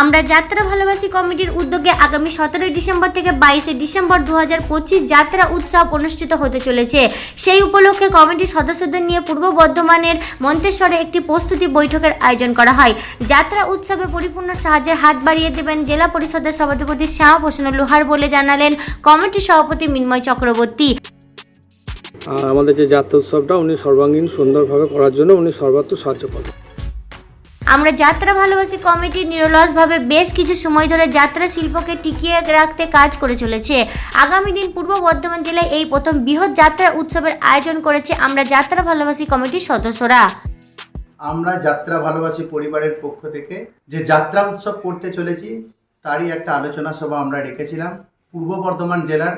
আমরা যাত্রা ভালোবাসি কমিটির উদ্যোগে আগামী 17 ডিসেম্বর থেকে 22 ডিসেম্বর 2025 যাত্রা উৎসব অনুষ্ঠিত হতে চলেছে। সেই উপলক্ষে কমিটির সদস্যদের নিয়ে পূর্ব বর্ধমানের মন্তেশ্বরে একটি প্রস্তুতি বৈঠকের আয়োজন করা হয়। যাত্রা উৎসবে পরিপূর্ণ সাহায্যের হাত বাড়িয়ে দেবেন জেলা পরিষদের সভাপতি শ্যামাপ্রসন্ন লোহার বলে জানালেন কমিটির সভাপতি মৃন্ময় চক্রবর্তী। আমাদের যে যাত্রা উৎসবটা উনি সর্বাঙ্গীন সুন্দরভাবে করার জন্য উনি সর্বাত্মক সাহায্য করেন। আমরা যাত্রা ভালোবাসি কমিটি নিরলসভাবে বেশ কিছু সময় ধরে যাত্রা শিল্পকে টিকিয়ে রাখতে কাজ করে চলেছে। আগামী দিন পূর্ব বর্ধমান জেলায় এই প্রথম বৃহৎ যাত্রা উৎসবের আয়োজন করেছে আমরা যাত্রা ভালোবাসি কমিটির সদস্যরা। আমরা যাত্রা ভালোবাসি পরিবারের পক্ষ থেকে যে যাত্রা উৎসব করতে চলেছি তারই একটা আলোচনা সভা আমরা রেখেছিলাম পূর্ব বর্ধমান জেলার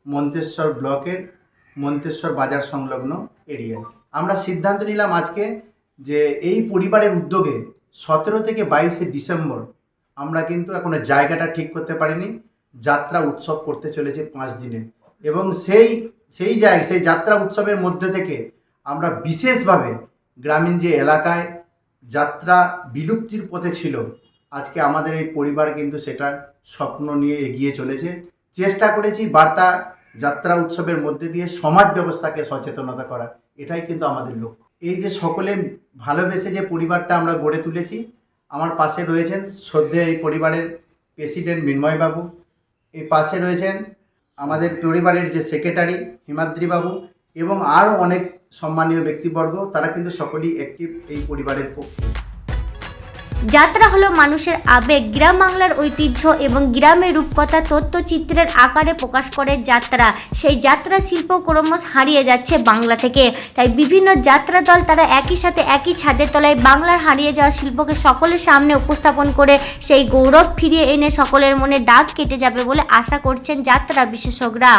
মন্তেশ্বর ব্লকের মন্তেশ্বর বাজার সংলগ্ন এরিয়ায়। আমরা সিদ্ধান্ত নিলাম আজকে যে এই পরিবারের উদ্যোগে 17 থেকে 22 ডিসেম্বর আমরা কিন্তু এখনো জায়গাটা ঠিক করতে পারিনি, যাত্রা উৎসব করতে চলেছে 5 দিনে এবং সেই যাত্রা উৎসবের মধ্যে থেকে আমরা বিশেষভাবে গ্রামীণ যে এলাকায় যাত্রা বিলুপ্তির পথে ছিল আজকে আমাদের এই পরিবার কিন্তু সেটা স্বপ্ন নিয়ে এগিয়ে চলেছে। চেষ্টা করেছি বার্তা যাত্রা উৎসবের মধ্যে দিয়ে সমাজ ব্যবস্থাকে সচেতনতা করা, এটাই কিন্তু আমাদের লক্ষ্য। এই যে সকলে ভালোবেসে যে পরিবারটা আমরা গড়ে তুলেছি, আমার পাশে রয়েছেন শ্রদ্ধেয় এই পরিবারের প্রেসিডেন্ট মৃন্ময়বাবু, এই পাশে রয়েছেন আমাদের পরিবারের যে সেক্রেটারি হিমাদ্রিবাবু এবং আরও অনেক সম্মানীয় ব্যক্তিবর্গ, তারা কিন্তু সকলেই অ্যাক্টিভ এই পরিবারের পক্ষে। যাত্রা হলো মানুষের আবেগ, গ্রাম বাংলার ঐতিহ্য এবং গ্রামের রূপকথা তথ্যচিত্রের আকারে প্রকাশ করে যাত্রা। সেই যাত্রা শিল্প ক্রমশ হারিয়ে যাচ্ছে বাংলা থেকে। তাই বিভিন্ন যাত্রা দল তারা একই সাথে একই ছাদের তলায় বাংলার হারিয়ে যাওয়া শিল্পকে সকলের সামনে উপস্থাপন করে সেই গৌরব ফিরিয়ে এনে সকলের মনে দাগ কেটে যাবে বলে আশা করছেন যাত্রা বিশেষজ্ঞরা।